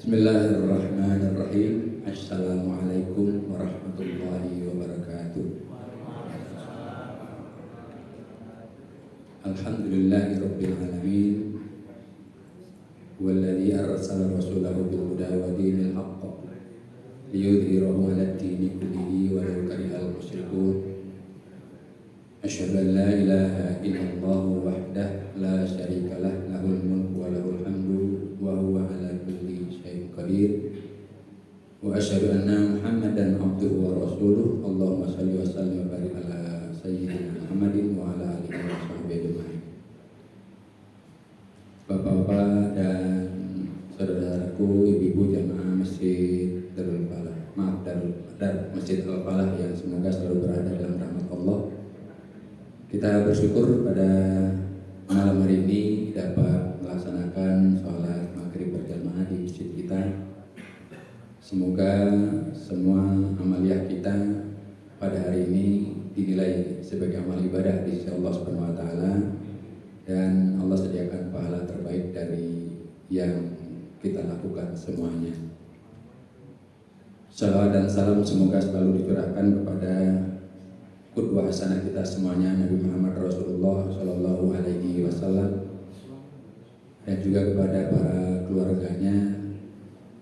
Bismillahirrahmanirrahim. Assalamualaikum warahmatullahi wabarakatuh. Alhamdulillahirabbil alamin. Walladzi arsala rasulahu bil huda wa dinil haqq liyudhhirahu 'alad dini kullihi walau karihal musyrikun. Asyhadu an la ilaha illallah wahdahu la syarikalah lahul mulku wa lahul hamdu wa huwa 'ala kulli syai'in qadir. Wa asyhadu anna Muhammadan abduhu wa rasuluh. Allahumma shalli wa sallim wa barik ala sayyidina Muhammadin wa ala alihi wa sahbihi ajma'in. Bapak-bapak dan saudara-saudaraku, ibu-ibu jamaah Masjid Darul Falah, Masjid Al-Falah yang semoga selalu berada dalam rahmat Allah. Kita bersyukur pada malam hari ini dapat melaksanakan sholat maghrib berjamaah di masjid kita. Semoga semua amaliyah kita pada hari ini dinilai sebagai amal ibadah di sisi Allah Subhanahu wa taala, dan Allah sediakan pahala terbaik dari yang kita lakukan semuanya. Shalawat dan salam semoga selalu dicurahkan kepada qudwah hasanah kita semuanya, Nabi Muhammad Rasulullah Shallallahu Alaihi Wasallam, dan juga kepada para keluarganya,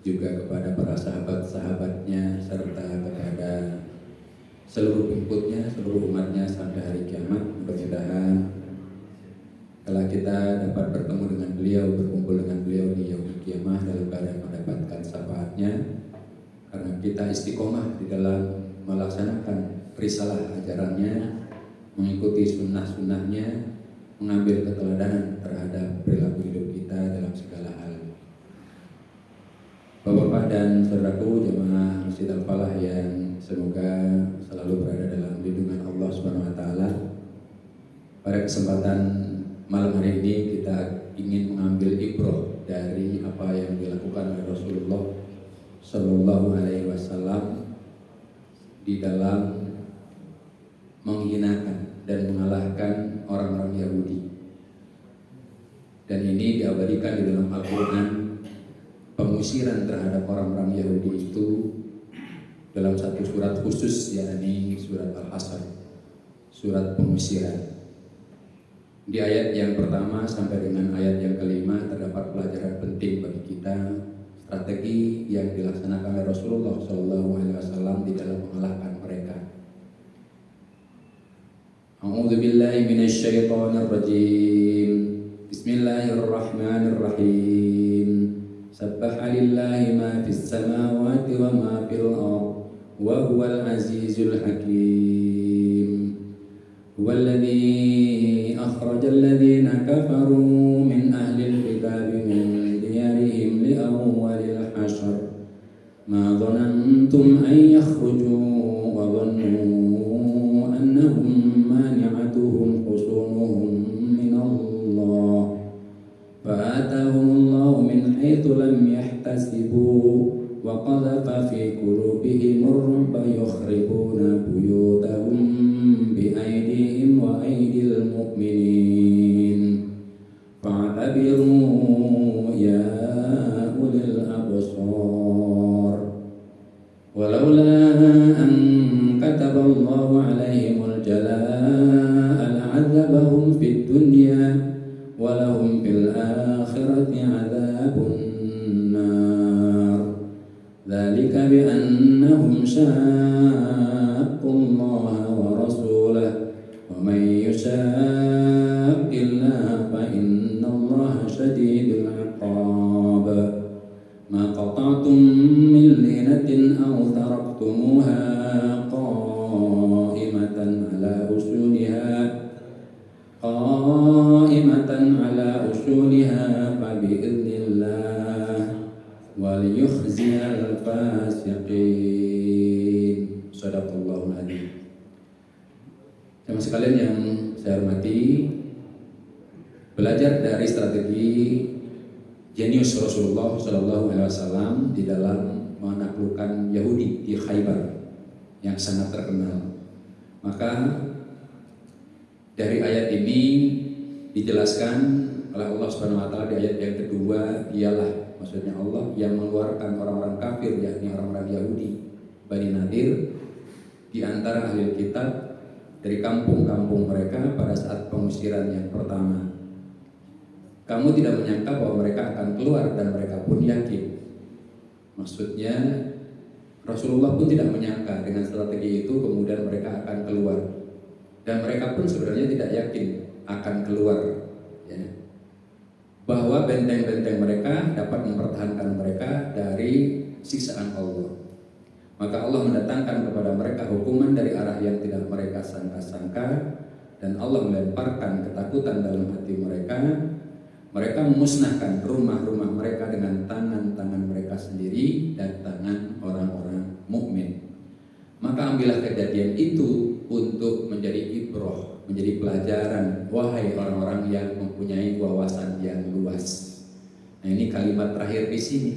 juga kepada para sahabat-sahabatnya, serta kepada seluruh pengikutnya, seluruh umatnya sampai hari kiamat. Mudah-mudahan kalau kita dapat bertemu dengan beliau, berkumpul dengan beliau di yaumul kiamah dalam keadaan mendapatkan syafaatnya, karena kita istiqomah di dalam melaksanakan risalah ajarannya, mengikuti sunnah-sunnahnya, mengambil keteladanan terhadap perilaku hidup kita dalam segala hal. Bapak-bapak dan saudaraku jemaah Masjid Al-Falah yang semoga selalu berada dalam lindungan Allah Subhanahu wa taala. Pada kesempatan malam hari ini kita ingin mengambil ibrah dari apa yang dilakukan oleh Rasulullah Shallallahu Alaihi Wasallam di dalam menghinakan dan mengalahkan orang-orang Yahudi. Dan ini diabadikan di dalam Al-Quran. Pengusiran terhadap orang-orang Yahudi itu dalam satu surat khusus, yakni surat Al-Hasr, surat pengusiran. Di ayat yang pertama sampai dengan ayat yang kelima terdapat pelajaran penting bagi kita, strategi yang dilaksanakan oleh Rasulullah SAW di dalam mengalahkan mereka. A'udzu billahi minasy syaithanir rajim. Bismillahirrahmanirrahim. Sabbaha lillahi ma fis samawati wa ma fil ardh wa huwal azizul hakim. Huwallazi akhrajal ladzina kafaru min ahlil kitabi min diyarihim li awwalil hashr. Ma dhanantum an yakhruju wa dhannu annahum mani'atuhum husunuhum min Allah. فآتاهم الله من حيث لم يحتسبوا وقذف في قلوبهم الرعب يخربون بيوتهم بأيديهم وأيدي المؤمنين فاعتبروا يا أولي الأبصار ولولا أن كتب الله عليهم الجلاء لعذبهم في الدنيا walahum fil akhirati adzabun nar. Dzalika bi annahum syaqqullaha wa rasulahu wa may yushaqqillah fa innallaha syadidul 'iqab. Ma qata'tum min linatin aw taraktumuha qa'imatan ala usuliha fa bi'idznillah wal yukhziyal fasiqin. Shadaqallahul adzim. Teman sekalian yang saya hormati, belajar dari strategi jenius Rasulullah Shallallahu Alaihi Wasallam di dalam menaklukkan Yahudi di Khaybar yang sangat terkenal. Maka dari ayat ini dijelaskan oleh Allah Subhanahu wa taala di ayat yang kedua, ialah maksudnya Allah yang mengeluarkan orang-orang kafir, yakni orang-orang Yahudi Bani Nadir, di antara ahli kitab dari kampung-kampung mereka pada saat pengusiran yang pertama. Kamu tidak menyangka bahwa mereka akan keluar, dan mereka pun yakin. Maksudnya Rasulullah pun tidak menyangka dengan strategi itu kemudian mereka akan keluar, dan mereka pun sebenarnya tidak yakin akan keluar, ya, bahwa benteng-benteng mereka dapat mempertahankan mereka dari siksaan Allah. Maka Allah mendatangkan kepada mereka hukuman dari arah yang tidak mereka sangka-sangka, dan Allah melemparkan ketakutan dalam hati mereka. Mereka memusnahkan rumah-rumah mereka dengan tangan-tangan mereka sendiri dan tangan orang-orang mukmin. Maka ambillah kejadian itu untuk menjadi ibrah, menjadi pelajaran, wahai orang-orang yang mempunyai wawasan yang luas. Nah, ini kalimat terakhir di sini.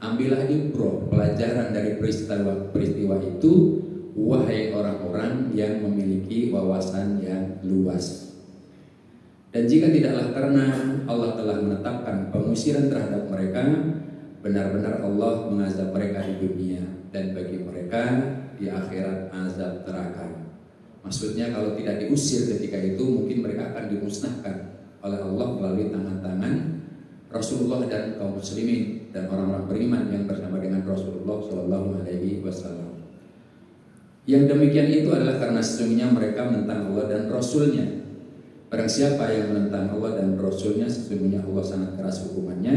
Ambillah ibrah, pelajaran dari peristiwa itu, wahai orang-orang yang memiliki wawasan yang luas. Dan jika tidaklah karena Allah telah menetapkan pengusiran terhadap mereka, benar-benar Allah mengazab mereka di dunia, dan bagi mereka di akhirat azab neraka. Maksudnya kalau tidak diusir ketika itu, mungkin mereka akan dimusnahkan oleh Allah melalui tangan-tangan Rasulullah dan kaum muslimin dan orang-orang beriman yang bersama dengan Rasulullah Shallallahu Alaihi Wasallam. Yang demikian itu adalah karena sesungguhnya mereka menentang Allah dan Rasulnya. Barang siapa yang menentang Allah dan Rasulnya, sesungguhnya Allah sangat keras hukumannya.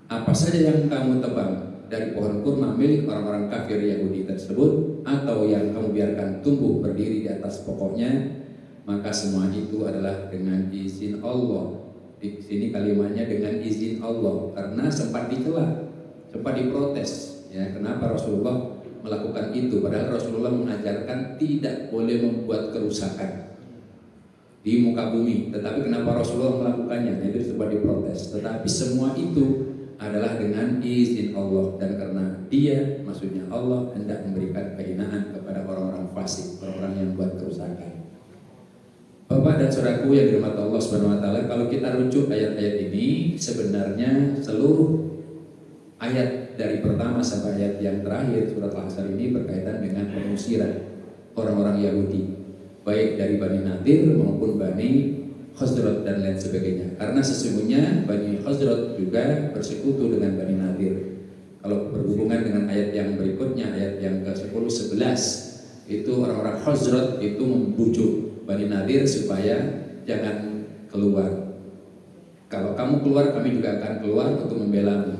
Apa saja yang kamu tebang dari pohon kurma milik orang-orang kafir Yahudi tersebut, atau yang kamu biarkan tumbuh berdiri di atas pokoknya, maka semua itu adalah dengan izin Allah. Di sini kalimatnya dengan izin Allah, karena sempat dicela, sempat diprotes, ya, kenapa Rasulullah melakukan itu, padahal Rasulullah mengajarkan tidak boleh membuat kerusakan di muka bumi, tetapi kenapa Rasulullah melakukannya? Itu disebut diprotes. Tetapi semua itu adalah dengan izin Allah, dan karena Dia, maksudnya Allah, hendak memberikan kehinaan kepada orang-orang fasik, orang-orang yang buat kerusakan. Bapak dan saudaraku yang dirahmati Allah Subhanahu wa taala, kalau kita rujuk ayat-ayat ini, sebenarnya seluruh ayat dari pertama sampai ayat yang terakhir surat Al-Asr ini berkaitan dengan pengusiran orang-orang Yahudi, baik dari Bani Nadir maupun Bani Khazraj dan lain sebagainya. Karena sesungguhnya Bani Khazraj juga bersekutu dengan Bani Nadir. Kalau berhubungan dengan ayat yang berikutnya, ayat yang ke-10, 11, itu orang-orang Khazraj itu membujuk Bani Nadir supaya jangan keluar. Kalau kamu keluar, kami juga akan keluar untuk membelamu.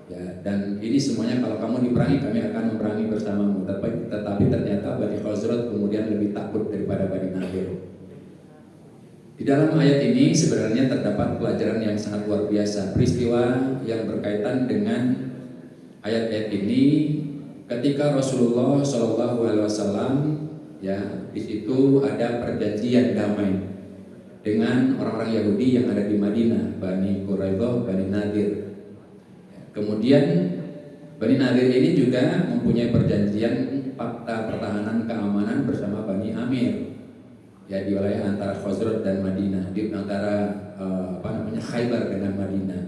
Ya, dan ini semuanya kalau kamu diperangi, kami akan memerangi bersamamu. Tetapi ternyata Bani Khazraj kemudian lebih takut daripada Bani Nadir. Di dalam ayat ini sebenarnya terdapat pelajaran yang sangat luar biasa. Peristiwa yang berkaitan dengan ayat-ayat ini ketika Rasulullah SAW, ya, di situ ada perjanjian damai dengan orang-orang Yahudi yang ada di Madinah, Bani Quraidah, Bani Nadir. Kemudian Bani Nadir ini juga mempunyai perjanjian fakta pertahanan keamanan bersama Bani Amir, ya, di wilayah antara Khazraj dan Madinah, di antara Khaybar dengan Madinah.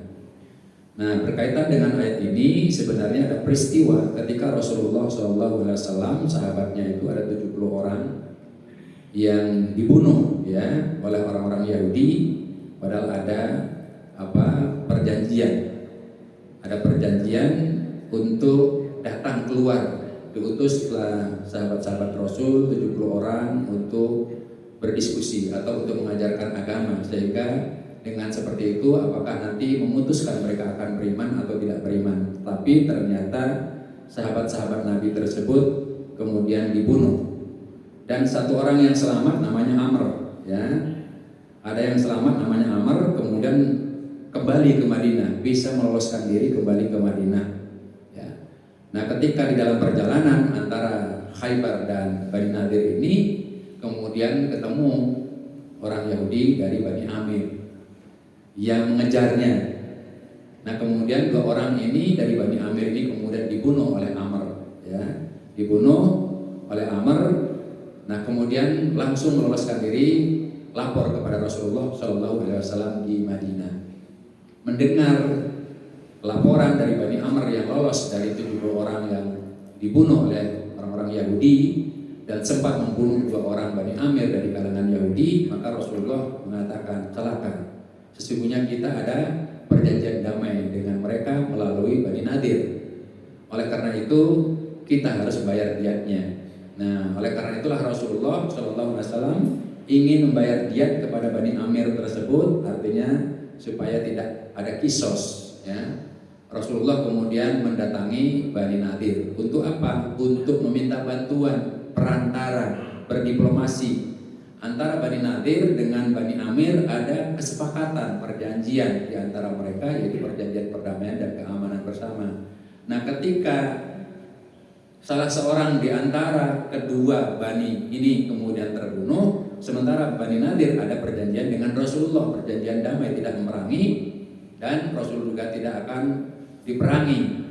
Nah, berkaitan dengan ayat ini sebenarnya ada peristiwa ketika Rasulullah SAW, sahabatnya itu ada 70 orang yang dibunuh, ya, oleh orang-orang Yahudi, padahal ada perjanjian. Ada perjanjian untuk datang keluar, diutuslah sahabat-sahabat Rasul 70 orang untuk berdiskusi atau untuk mengajarkan agama, sehingga dengan seperti itu apakah nanti memutuskan mereka akan beriman atau tidak beriman. Tapi ternyata sahabat-sahabat Nabi tersebut kemudian dibunuh, dan satu orang yang selamat namanya Amr, ya, ada yang selamat namanya Amr, kemudian kembali ke Madinah, bisa meloloskan diri kembali ke Madinah, ya. Nah, ketika di dalam perjalanan antara Khaybar dan Bani Nadir ini, kemudian ketemu orang Yahudi dari Bani Amir yang mengejarnya. Nah, kemudian dua orang ini dari Bani Amir ini kemudian dibunuh oleh Amr, ya, dibunuh oleh Amr. Nah, kemudian langsung meloloskan diri, lapor kepada Rasulullah SAW di Madinah. Mendengar laporan dari Bani Amr yang lolos dari 70 orang yang dibunuh oleh orang-orang Yahudi dan sempat membunuh 2 orang Bani Amir dari kalangan Yahudi, maka Rasulullah mengatakan, celaka, sesungguhnya kita ada perjanjian damai dengan mereka melalui Bani Nadir. Oleh karena itu kita harus bayar diatnya. Nah, oleh karena itulah Rasulullah SAW ingin membayar diat kepada Bani Amir tersebut, artinya supaya tidak ada kisos, ya. Rasulullah kemudian mendatangi Bani Nadir. Untuk apa? Untuk meminta bantuan perantara, berdiplomasi antara Bani Nadir dengan Bani Amir. Ada kesepakatan, perjanjian di antara mereka, yaitu perjanjian perdamaian dan keamanan bersama. Nah, ketika salah seorang di antara kedua Bani ini kemudian terbunuh, sementara Bani Nadir ada perjanjian dengan Rasulullah, perjanjian damai, tidak memerangi, dan Rasul juga tidak akan diperangi.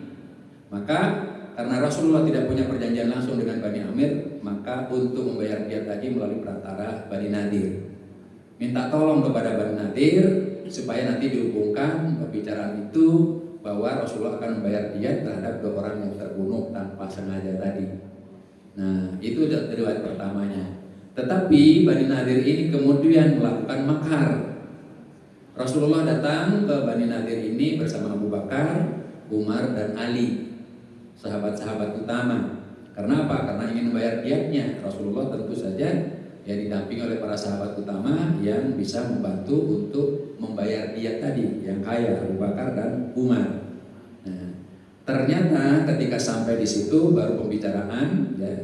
Maka karena Rasulullah tidak punya perjanjian langsung dengan Bani Amir, maka untuk membayar diat tadi melalui perantara Bani Nadir. Minta tolong kepada Bani Nadir supaya nanti dihubungkan pembicaraan itu bahwa Rasulullah akan membayar diat terhadap 2 orang yang terbunuh tanpa sengaja tadi. Nah, itu riwayat pertamanya. Tetapi Bani Nadir ini kemudian melakukan makar. Rasulullah datang ke Bani Nadir ini bersama Abu Bakar, Umar, dan Ali, sahabat-sahabat utama. Karena apa? Karena ingin membayar diatnya. Rasulullah tentu saja ya didampingi oleh para sahabat utama yang bisa membantu untuk membayar diat tadi, yang kaya, Abu Bakar dan Umar. Nah, ternyata ketika sampai di situ baru pembicaraan, ya.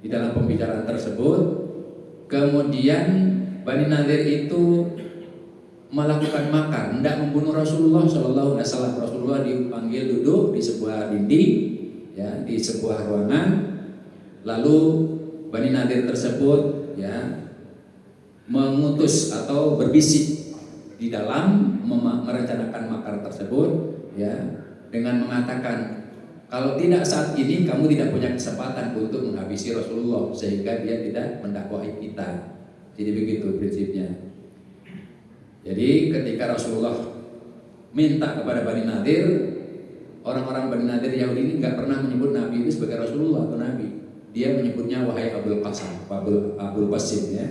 Di dalam pembicaraan tersebut kemudian Bani Nadir itu melakukan makar, hendak membunuh Rasulullah SAW. Rasulullah dipanggil duduk di sebuah dinding, ya, di sebuah ruangan. Lalu Bani Nadir tersebut, ya, mengutus atau berbisik di dalam merencanakan makar tersebut, ya, dengan mengatakan, kalau tidak saat ini kamu tidak punya kesempatan untuk menghabisi Rasulullah, sehingga dia tidak mendakwahi kita. Jadi begitu prinsipnya. Jadi ketika Rasulullah minta kepada Bani Nadir, orang-orang Bani Nadir Yahudi ini nggak pernah menyebut Nabi itu sebagai Rasulullah atau Nabi. Dia menyebutnya wahai Abul Qasim, ya.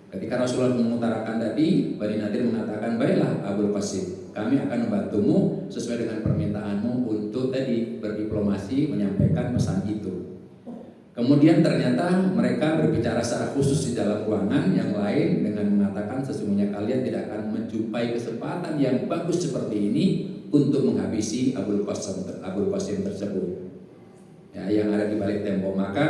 Ketika Rasulullah mengutarakan tadi, Bani Nadir mengatakan, baiklah Abul Qasim, kami akan membantumu sesuai dengan permintaanmu untuk tadi berdiplomasi menyampaikan pesan itu. Kemudian ternyata mereka berbicara secara khusus di dalam ruangan yang lain dengan mengatakan, sesungguhnya kalian tidak akan menjumpai kesempatan yang bagus seperti ini untuk menghabisi Abul Qasim tersebut, ya, yang ada di balik tembok. Maka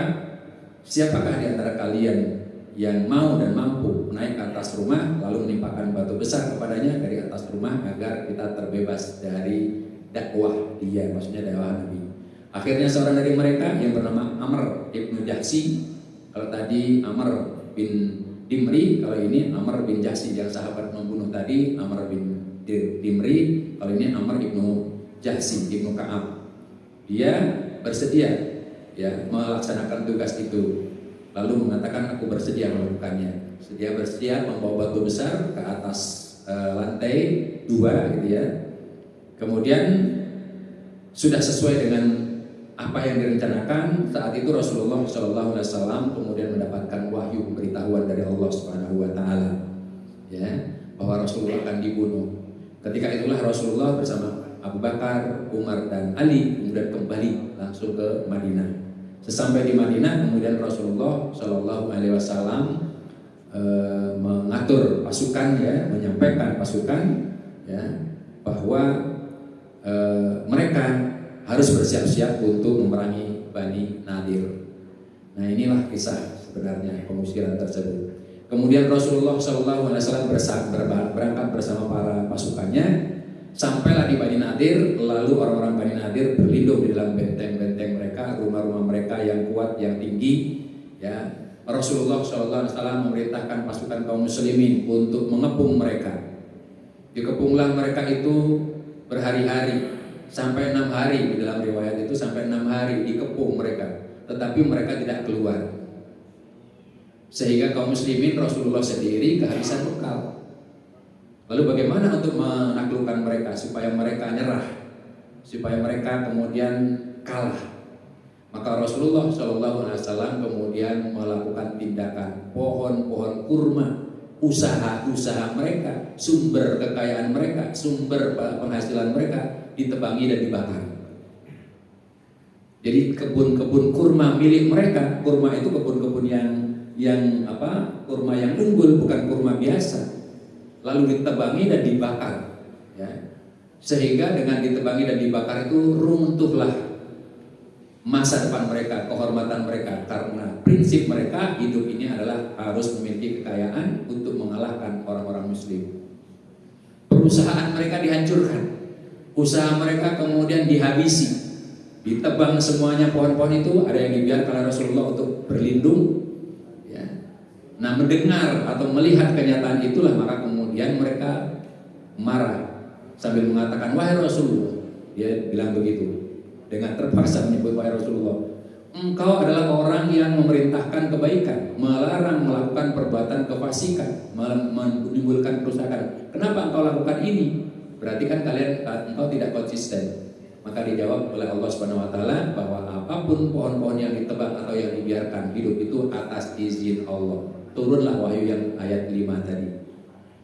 siapakah di antara kalian yang mau dan mampu naik ke atas rumah lalu menimpakan batu besar kepadanya dari atas rumah agar kita terbebas dari dakwah dia, maksudnya dakwah Nabi. Akhirnya seorang dari mereka yang bernama Amr ibnu Jahsi, kalau tadi Amr bin Dimri, kalau ini Amr bin Jahsi yang sahabat membunuh tadi, Amr bin Dimri, kalau ini Amr ibnu Jahsi ibnu Ka'ab. Dia bersedia, ya, melaksanakan tugas itu, lalu mengatakan, aku bersedia melakukannya. Dia bersedia membawa batu besar ke atas lantai 2, gitu ya. Kemudian sudah sesuai dengan apa yang direncanakan. Saat itu Rasulullah SAW kemudian mendapatkan wahyu pemberitahuan dari Allah Subhanahu Wa Taala, ya, bahwa Rasulullah akan dibunuh. Ketika itulah Rasulullah bersama Abu Bakar, Umar, dan Ali kemudian kembali langsung ke Madinah. Sesampai di Madinah, kemudian Rasulullah SAW mengatur pasukan, ya, menyampaikan pasukan, ya, bahwa mereka harus bersiap-siap untuk memerangi Bani Nadir. Nah, inilah kisah sebenarnya pengusiran tersebut. Kemudian Rasulullah SAW berangkat bersama para pasukannya, sampailah di Bani Nadir. Lalu orang-orang Bani Nadir berlindung di dalam benteng-benteng mereka, rumah-rumah mereka yang kuat, yang tinggi, ya. Rasulullah SAW memerintahkan pasukan kaum muslimin untuk mengepung mereka. Dikepunglah mereka itu berhari-hari, sampai 6 hari. Di dalam riwayat itu sampai 6 hari dikepung mereka, tetapi mereka tidak keluar. Sehingga kaum muslimin, Rasulullah sendiri kehabisan bekal. Lalu bagaimana untuk menaklukkan mereka supaya mereka nyerah, supaya mereka kemudian kalah. Maka Rasulullah SAW kemudian melakukan tindakan pohon-pohon kurma, usaha-usaha mereka, sumber kekayaan mereka, sumber penghasilan mereka ditebangi dan dibakar. Jadi kebun-kebun kurma milik mereka, kurma itu kebun-kebun kurma yang unggul, bukan kurma biasa, lalu ditebangi dan dibakar, ya. Sehingga dengan ditebangi dan dibakar itu runtuhlah masa depan mereka, kehormatan mereka, karena prinsip mereka hidup ini adalah harus memiliki kekayaan untuk mengalahkan orang-orang muslim. Perusahaan mereka dihancurkan, usaha mereka kemudian dihabisi, ditebang semuanya pohon-pohon itu. Ada yang dibiarkan oleh Rasulullah untuk berlindung, ya. Nah, mendengar atau melihat kenyataan itulah maka kemudian mereka marah sambil mengatakan, wahai Rasulullah, dia bilang begitu dengan terpaksa menyebut, wahai Rasulullah, engkau adalah orang yang memerintahkan kebaikan, melarang melakukan perbuatan kefasikan, menimbulkan kerusakan. Kenapa engkau lakukan ini? Berarti kan engkau tidak konsisten. Maka dijawab oleh Allah Subhanahu wa taala bahwa apapun pohon-pohon yang ditebang atau yang dibiarkan hidup itu atas izin Allah. Turunlah wahyu yang ayat 5 tadi.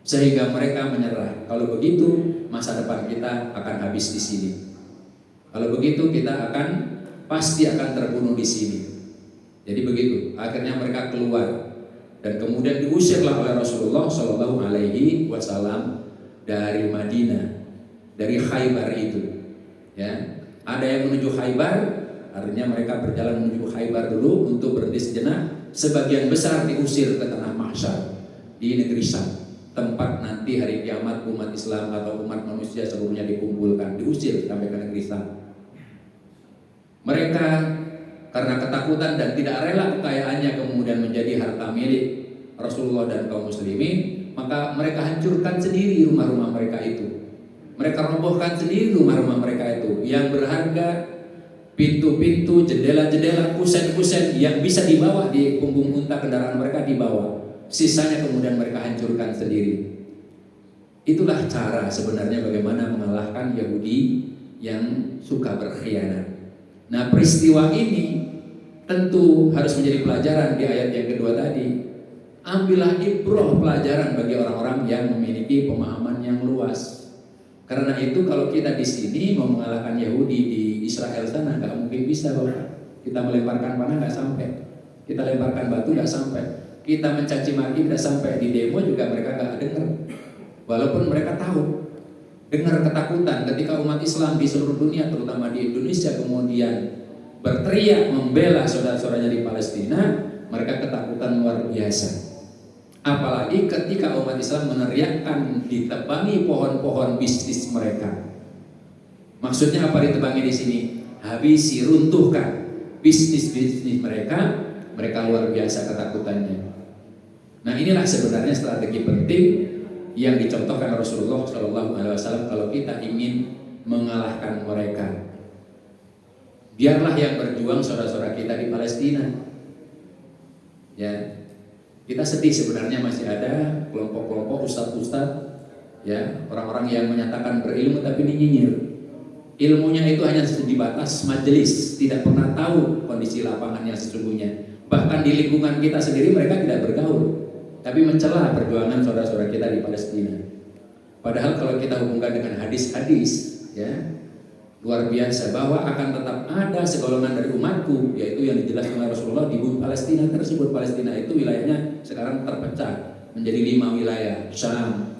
Sehingga mereka menyerah. Kalau begitu, masa depan kita akan habis di sini. Kalau begitu kita pasti akan terbunuh di sini. Jadi begitu. Akhirnya mereka keluar dan kemudian diusirlah oleh Rasulullah Shallallahu Alaihi Wasallam dari Madinah, dari Khaybar itu. Ya, ada yang menuju Khaybar, artinya mereka berjalan menuju Khaybar dulu untuk berhenti sejenak. Sebagian besar diusir ke tanah Mahsyar di negeri Syam, tempat nanti hari kiamat umat Islam atau umat manusia seluruhnya dikumpulkan, diusir sampai ke negeri Syam. Mereka karena ketakutan dan tidak rela kekayaannya kemudian menjadi harta milik Rasulullah dan kaum muslimin, maka mereka hancurkan sendiri rumah-rumah mereka itu. Mereka robohkan sendiri rumah-rumah mereka itu yang berharga, pintu-pintu, jendela-jendela, kusen-kusen yang bisa dibawa di punggung unta kendaraan mereka dibawa. Sisanya kemudian mereka hancurkan sendiri. Itulah cara sebenarnya bagaimana mengalahkan Yahudi yang suka berkhianat. Nah, peristiwa ini tentu harus menjadi pelajaran di ayat yang kedua tadi. Ambillah ibrah, pelajaran bagi orang-orang yang memiliki pemahaman yang luas. Karena itu kalau kita di sini mau mengalahkan Yahudi di Israel sana nggak mungkin bisa, Bapak. Kita melemparkan panah nggak sampai, kita lemparkan batu nggak sampai, kita mencaci maki nggak sampai, di demo juga mereka nggak dengar. Walaupun mereka tahu. Dengar ketakutan ketika umat Islam di seluruh dunia, terutama di Indonesia, kemudian berteriak membela saudara-saudaranya di Palestina, mereka ketakutan luar biasa. Apalagi ketika umat Islam meneriakkan ditebangi pohon-pohon bisnis mereka. Maksudnya apa ditebangi di sini? Habisi, runtuhkan bisnis-bisnis mereka. Mereka luar biasa ketakutannya. Nah, inilah sebenarnya strategi penting yang dicontohkan Rasulullah SAW kalau kita ingin mengalahkan mereka. Biarlah yang berjuang saudara-saudara kita di Palestina. Ya, kita sedih sebenarnya masih ada kelompok-kelompok ustadz-ustadz, ya, orang-orang yang menyatakan berilmu tapi nyinyir. Ilmunya itu hanya di batas majelis, tidak pernah tahu kondisi lapangan yang sesungguhnya. Bahkan di lingkungan kita sendiri mereka tidak bergaul, tapi mencela perjuangan saudara-saudara kita di Palestina. Padahal kalau kita hubungkan dengan hadis-hadis, ya, luar biasa bahwa akan tetap ada segolongan dari umatku, yaitu yang dijelaskan oleh Rasulullah di bumi Palestina tersebut. Palestina itu wilayahnya sekarang terpecah menjadi 5 wilayah, Syam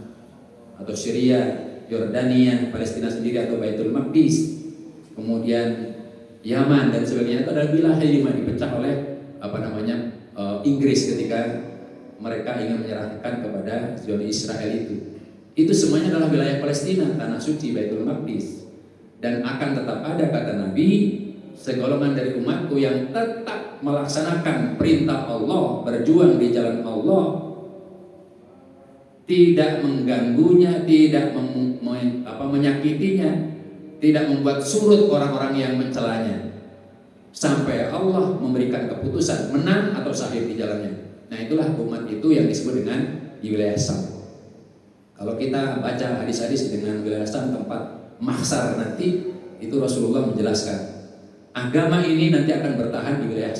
atau Syria, Yordania, Palestina sendiri atau Baitul Maqdis, kemudian Yaman dan sebagainya. Itu adalah wilayah 5 dipecah oleh Inggris ketika mereka ingin menyerahkan kepada Zionis Israel itu. Itu semuanya adalah wilayah Palestina, tanah suci Baitul Maqdis. Dan akan tetap ada, kata Nabi, segolongan dari umatku yang tetap melaksanakan perintah Allah, berjuang di jalan Allah, tidak mengganggunya, tidak menyakitinya, tidak membuat surut orang-orang yang mencelanya, sampai Allah memberikan keputusan menang atau syahid di jalannya. Nah, itulah umat itu yang disebut dengan di wilayah Syam. Kalau kita baca hadis-hadis dengan wilayah Syam, tempat mahsyar nanti, Itu Rasulullah menjelaskan. Agama ini nanti akan bertahan di wilayah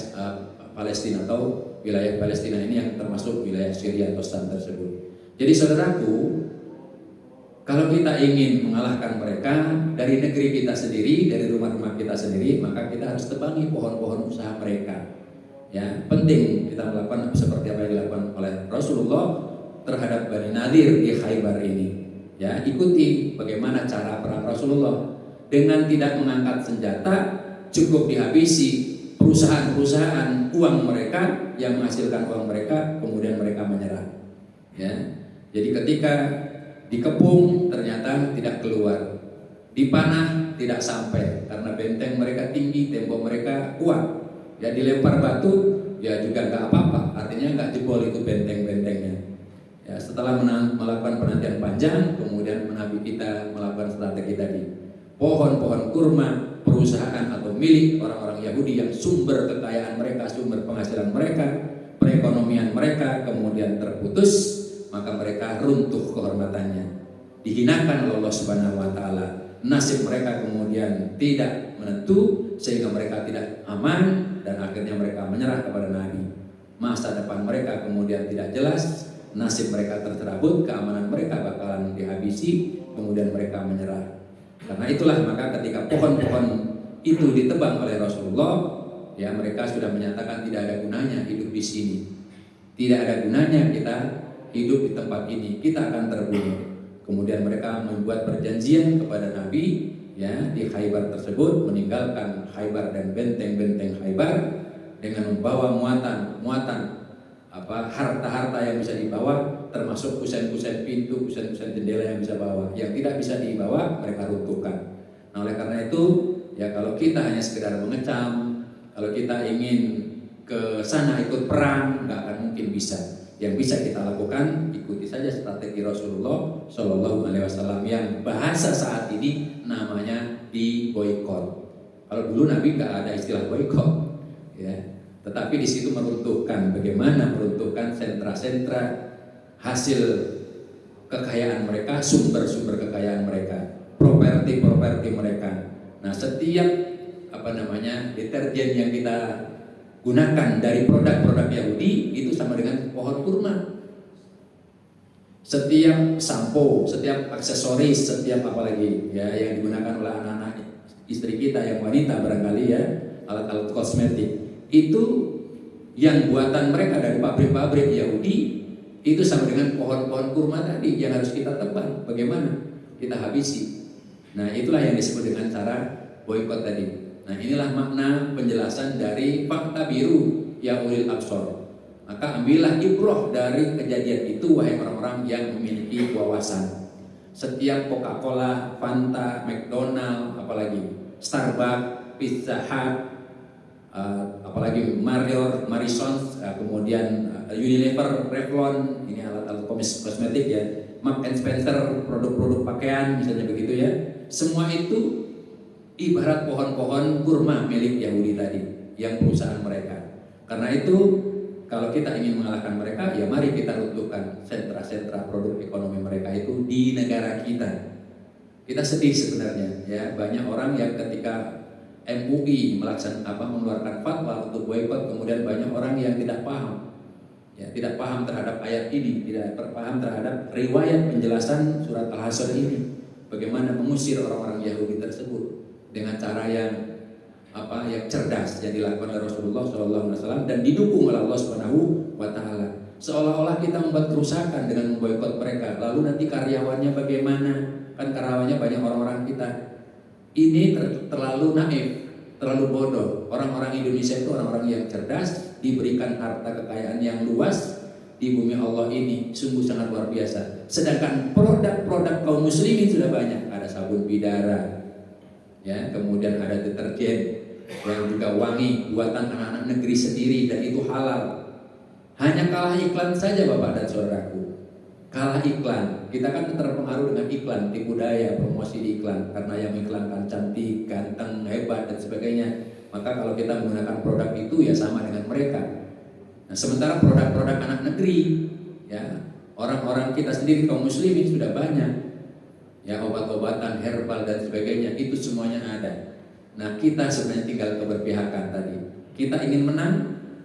Palestina atau wilayah Palestina ini yang termasuk wilayah Syria atau Syam tersebut. Jadi saudaraku, kalau kita ingin mengalahkan mereka dari negeri kita sendiri, dari rumah-rumah kita sendiri, maka kita harus tebangi pohon-pohon usaha mereka. Ya, penting kita melakukan seperti apa yang dilakukan oleh Rasulullah terhadap Bani Nadir di Khaybar ini. Ya, ikuti bagaimana cara perang Rasulullah dengan tidak mengangkat senjata, cukup dihabisi perusahaan-perusahaan uang mereka yang menghasilkan uang mereka, kemudian mereka menyerah. Ya, jadi ketika dikepung ternyata tidak keluar, dipanah tidak sampai karena benteng mereka tinggi, tembok mereka kuat. Ya, dilempar batu ya juga nggak apa-apa, artinya nggak jebol itu benteng-bentengnya. Ya, setelah melakukan penantian panjang, kemudian Nabi kita melakukan strategi tadi. Pohon-pohon kurma perusahaan atau milik orang-orang Yahudi yang sumber kekayaan mereka, sumber penghasilan mereka, perekonomian mereka kemudian terputus, maka mereka runtuh kehormatannya, dihinakan oleh Allah Subhanahu wa taala. Nasib mereka kemudian tidak menentu sehingga mereka tidak aman dan akhirnya mereka menyerah kepada Nabi. Masa depan mereka kemudian tidak jelas, nasib mereka tercerabut, keamanan mereka bakalan dihabisi, kemudian mereka menyerah. Karena itulah maka ketika pohon-pohon itu ditebang oleh Rasulullah, ya mereka sudah menyatakan tidak ada gunanya hidup di sini. Tidak ada gunanya kita hidup di tempat ini, kita akan terbunuh. Kemudian mereka membuat perjanjian kepada Nabi, ya, di Khaybar tersebut, meninggalkan Khaybar dan benteng-benteng Khaybar dengan membawa muatan harta-harta yang bisa dibawa, termasuk kusen-kusen pintu, kusen-kusen jendela yang bisa bawa. Yang tidak bisa dibawa mereka runtuhkan. Nah, oleh karena itu, ya kalau kita hanya sekedar mengecam, kalau kita ingin ke sana ikut perang, nggak akan mungkin bisa. Yang bisa kita lakukan, ikuti saja strategi Rasulullah Shallallahu Alaihi Wasallam yang bahasa saat ini namanya diboikot. Kalau dulu Nabi nggak ada istilah boikot, ya. Tetapi di situ meruntuhkan, bagaimana meruntuhkan sentra-sentra hasil kekayaan mereka, sumber-sumber kekayaan mereka, properti mereka. Nah, setiap deterjen yang kita gunakan dari produk-produk Yahudi itu sama dengan pohon kurma. Setiap sampo, setiap aksesoris, setiap apalagi ya yang digunakan oleh anak-anak istri kita yang wanita barangkali ya, alat-alat kosmetik itu yang buatan mereka dari pabrik-pabrik Yahudi itu sama dengan pohon-pohon kurma tadi yang harus kita tebang. Bagaimana? Kita habisi. Nah, itulah yang disebut dengan cara boikot tadi. Nah, inilah makna penjelasan dari fakta biru ya ulil absor. Maka ambillah ibrah dari kejadian itu wahai orang-orang yang memiliki wawasan. Setiap Coca-Cola, Fanta, McDonald, apalagi Starbucks, Pizza Hut, apalagi Marisons, kemudian Unilever, Revlon, ini alat-alat kosmetik ya, Marks and Spencer, produk-produk pakaian misalnya begitu ya. Semua itu ibarat pohon-pohon kurma milik Yahudi tadi yang perusahaan mereka. Karena itu kalau kita ingin mengalahkan mereka, ya mari kita runtuhkan sentra-sentra produk ekonomi mereka itu di negara kita. Kita sedih sebenarnya ya, banyak orang yang ketika MUI mengeluarkan fatwa untuk boikot, kemudian banyak orang yang tidak paham. Ya, tidak paham terhadap ayat ini, tidak paham terhadap riwayat penjelasan surat Al-Hasyr ini. Bagaimana mengusir orang-orang Yahudi tersebut dengan cara yang cerdas yang dilakukan oleh Rasulullah SAW dan didukung oleh Allah Subhanahu wa taala. Seolah-olah kita membuat kerusakan dengan memboikot mereka. Lalu nanti karyawannya bagaimana? Kan karyawannya banyak orang-orang kita. Ini terlalu naif, terlalu bodoh. Orang-orang Indonesia itu orang-orang yang cerdas, diberikan harta kekayaan yang luas di bumi Allah ini, sungguh sangat luar biasa. Sedangkan produk-produk kaum muslimin sudah banyak. Ada sabun bidara, ya, kemudian ada deterjen yang juga wangi buatan anak-anak negeri sendiri dan itu halal. Hanya kalah iklan saja Bapak dan Saudaraku. Kalah iklan. Kita kan terpengaruh dengan iklan, tipu daya, promosi di iklan karena yang iklankan cantik, ganteng, hebat dan sebagainya. Maka kalau kita menggunakan produk itu ya sama dengan mereka. Nah, sementara produk-produk anak negeri, ya, orang-orang kita sendiri kaum muslimin sudah banyak. ya obat-obatan, herbal dan sebagainya, itu semuanya ada. Nah, kita sebenarnya tinggal keberpihakan tadi. Kita ingin menang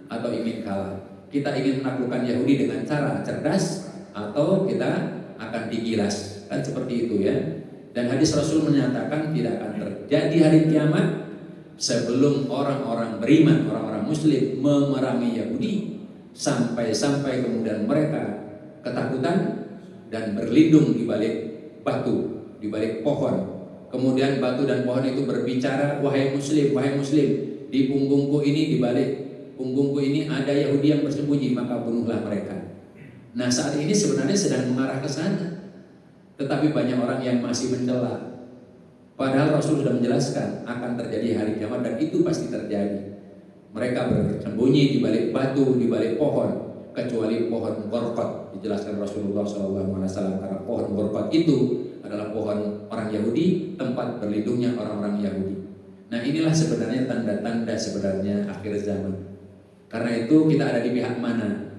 atau ingin kalah? Kita ingin menaklukkan Yahudi dengan cara cerdas atau kita akan digilas? Kan seperti itu ya. Dan hadis Rasul menyatakan tidak akan terjadi hari kiamat sebelum orang-orang beriman, orang-orang muslim memerangi Yahudi sampai kemudian mereka ketakutan dan berlindung di balik batu, di balik pohon. Kemudian batu dan pohon itu berbicara, wahai muslim, di punggungku ini, di balik punggungku ini ada Yahudi yang bersembunyi, maka bunuhlah mereka. Nah, saat ini sebenarnya sedang mengarah ke sana, tetapi banyak orang yang masih mencela. Padahal Rasul sudah menjelaskan akan terjadi hari kiamat dan itu pasti terjadi. Mereka bersembunyi di balik batu, di balik pohon, kecuali pohon gorkot. Dijelaskan Rasulullah SAW, karena pohon gorkot itu adalah pohon orang Yahudi, tempat berlindungnya orang-orang Yahudi. Nah, inilah sebenarnya tanda-tanda sebenarnya akhir zaman. Karena itu kita ada di pihak mana?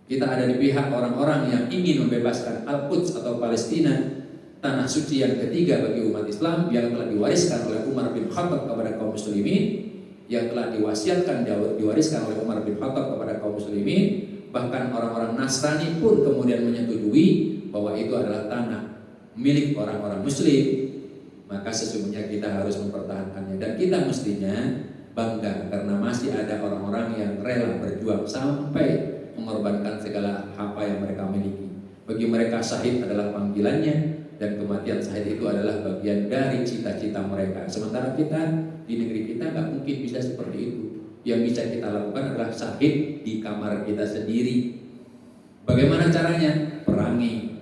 Kita ada di pihak orang-orang yang ingin membebaskan Al-Quds atau Palestina, tanah suci yang ketiga bagi umat Islam yang telah diwariskan oleh Umar bin Khattab kepada kaum muslimin, yang telah diwariskan oleh Umar bin Khattab kepada kaum muslimin. Bahkan orang-orang Nasrani pun kemudian menyetujui bahwa itu adalah tanah milik orang-orang muslim. Maka sesungguhnya kita harus mempertahankannya, dan kita mestinya bangga karena masih ada orang-orang yang rela berjuang sampai mengorbankan segala apa yang mereka miliki. Bagi mereka syahid adalah panggilannya, dan kematian syahid itu adalah bagian dari cita-cita mereka. Sementara kita di negeri kita nggak mungkin bisa seperti itu. Yang bisa kita lakukan adalah syahid di kamar kita sendiri. Bagaimana caranya? Perangi,